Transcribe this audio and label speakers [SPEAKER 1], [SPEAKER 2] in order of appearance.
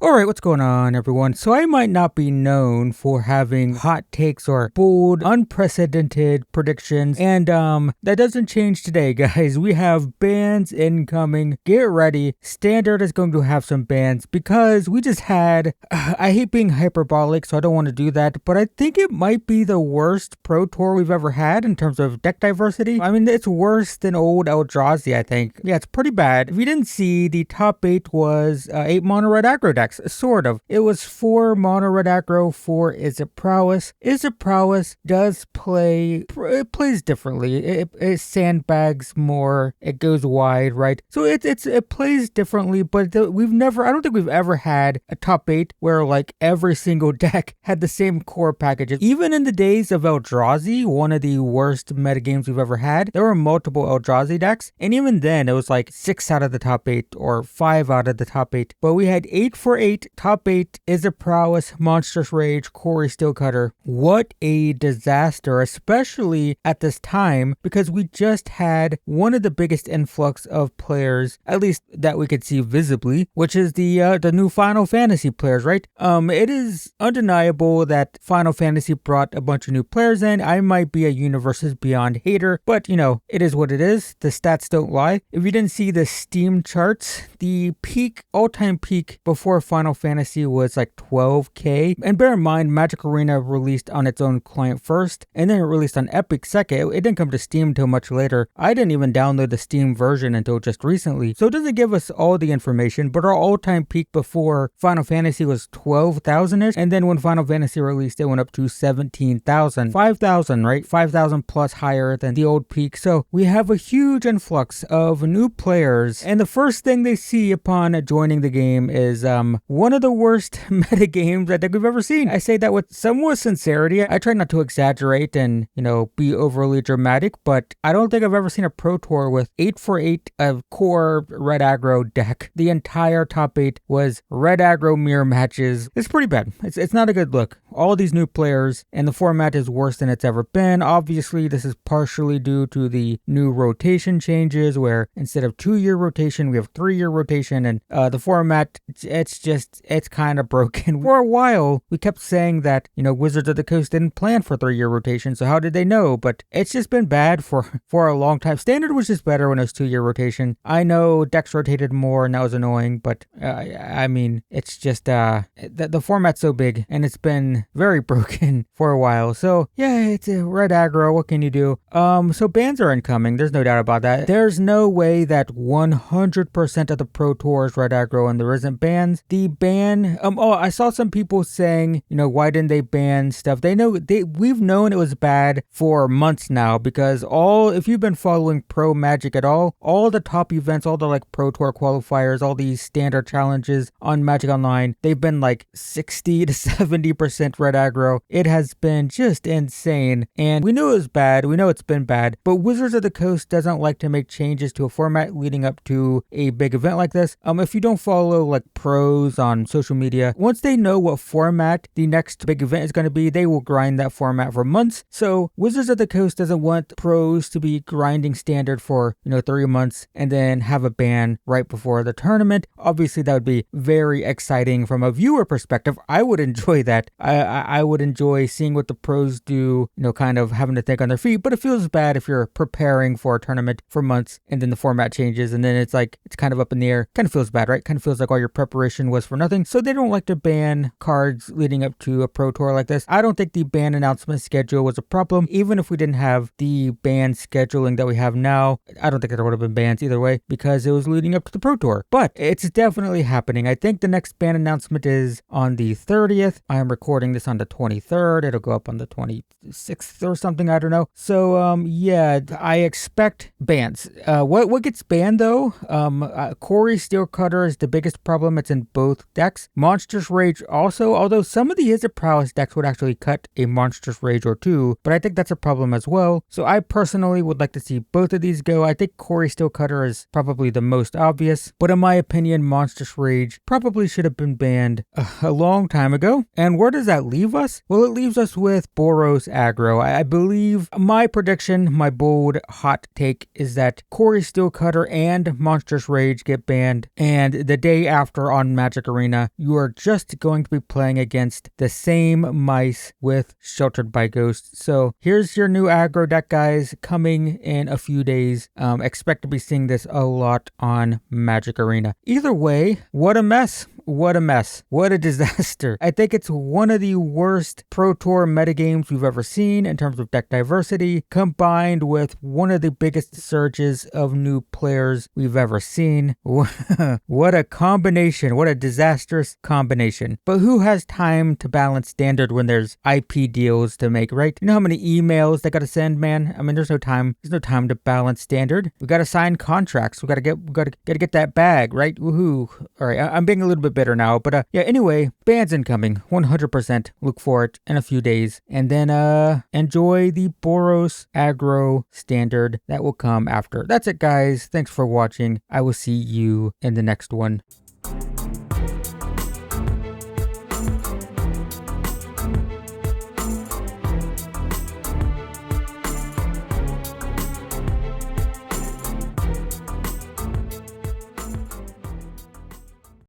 [SPEAKER 1] Alright, what's going on, everyone? So I might not be known for having hot takes or bold, unprecedented predictions, and that doesn't change today, guys. We have bans incoming. Get ready. Standard is going to have some bans because we just had, I hate being hyperbolic, so I don't want to do that, but I think it might be the worst Pro Tour we've ever had in terms of deck diversity. I mean, it's worse than old Eldrazi, I think. Yeah, it's pretty bad. If you didn't see, the top 8 was 8 mono red aggro decks. Sort of. It was 4 mono red aggro, 4 Is It Prowess. Is It Prowess does play, it plays differently. It sandbags more, it goes wide, right? So it plays differently, but I don't think we've ever had a top 8 where like every single deck had the same core packages. Even in the days of Eldrazi, one of the worst metagames we've ever had, there were multiple Eldrazi decks, and even then it was like 6 out of the top 8 or 5 out of the top 8. But we had 8 for 8, top 8, Is It Prowess, Monstrous Rage, Corey Steelcutter. What a disaster, especially at this time, because we just had one of the biggest influx of players, at least that we could see visibly, which is the new Final Fantasy players, right? It is undeniable that Final Fantasy brought a bunch of new players in. I might be a Universes Beyond hater, but you know, it is what it is. The stats don't lie. If you didn't see the Steam charts, the peak, all-time peak before Final Fantasy was like 12k. And bear in mind, Magic Arena released on its own client first, and then it released on Epic second. It didn't come to Steam until much later. I didn't even download the Steam version until just recently. So it doesn't give us all the information, but our all-time peak before Final Fantasy was 12,000-ish. And then when Final Fantasy released, it went up to 17,000. 5,000, right? 5,000 plus higher than the old peak. So we have a huge influx of new players. And the first thing they see upon joining the game is one of the worst meta games I think we've ever seen. I say that with somewhat sincerity. I try not to exaggerate and, you know, be overly dramatic, but I don't think I've ever seen a Pro Tour with 8 for 8 of core red aggro deck. The entire top 8 was red aggro mirror matches. It's pretty bad. It's not a good look. All these new players, and the format is worse than it's ever been. Obviously, this is partially due to the new rotation changes, where instead of 2-year rotation, we have 3-year rotation, and the format, it's kind of broken. For a while, we kept saying that, you know, Wizards of the Coast didn't plan for 3-year rotation, so how did they know? But it's just been bad for a long time. Standard was just better when it was 2-year rotation. I know decks rotated more, and that was annoying, but I mean, it's just, the format's so big, and it's been very broken for a while. So yeah, it's a red aggro. What can you do? So bans are incoming. There's no doubt about that. There's no way that 100% of the Pro Tour is red aggro and there isn't bans. The ban, I saw some people saying, you know, why didn't they ban stuff? We've known it was bad for months now, because if you've been following Pro Magic at all the top events, all the like Pro Tour qualifiers, all these standard challenges on Magic Online, they've been like 60 to 70% red aggro. It has been just insane, and we knew it was bad. We know it's been bad, but Wizards of the Coast doesn't like to make changes to a format leading up to a big event like this. If you don't follow like pros on social media, once they know what format the next big event is going to be, they will grind that format for months. So Wizards of the Coast doesn't want pros to be grinding standard for, you know, 3 months and then have a ban right before the tournament. Obviously, that would be very exciting from a viewer perspective. I would enjoy that. I would enjoy seeing what the pros do, you know, kind of having to think on their feet, but it feels bad if you're preparing for a tournament for months and then the format changes and then it's kind of up in the air. Kind of feels bad, right? Kind of feels like all your preparation was for nothing. So they don't like to ban cards leading up to a Pro Tour like this. I don't think the ban announcement schedule was a problem. Even if we didn't have the ban scheduling that we have now, I don't think there would have been bans either way, because it was leading up to the Pro Tour. But it's definitely happening. I think the next ban announcement is on the 30th. I am recording this on the 23rd. It'll go up on the 26th or something. I don't know. So yeah, I expect bans. What gets banned though? Corey Steelcutter is the biggest problem. It's in both decks. Monstrous Rage also, although some of the Is It Prowess decks would actually cut a Monstrous Rage or two, but I think that's a problem as well. So I personally would like to see both of these go. I think Corey Steelcutter is probably the most obvious, but in my opinion, Monstrous Rage probably should have been banned a long time ago. And where does that leave us? Well, it leaves us with Boros aggro. I believe my prediction, my bold hot take, is that Corey Steelcutter and Monstrous Rage get banned, and the day after on Magic Magic Arena, you are just going to be playing against the same mice with Sheltered by Ghosts. So here's your new aggro deck, guys, coming in a few days. Expect to be seeing this a lot on Magic Arena. Either way, what a mess. What a mess. What a disaster. I think it's one of the worst Pro Tour metagames we've ever seen in terms of deck diversity, combined with one of the biggest surges of new players we've ever seen. What a combination. What a disastrous combination. But who has time to balance standard when there's IP deals to make, right? You know how many emails they gotta send, man? I mean, there's no time. There's no time to balance standard. We gotta sign contracts. We gotta get that bag, right? Woohoo. All right, I'm being a little bit bitter now, but yeah, anyway, bans incoming, 100%. Look for it in a few days, and then enjoy the Boros aggro standard that will come after. That's it, guys. Thanks for watching. I will see you in the next one.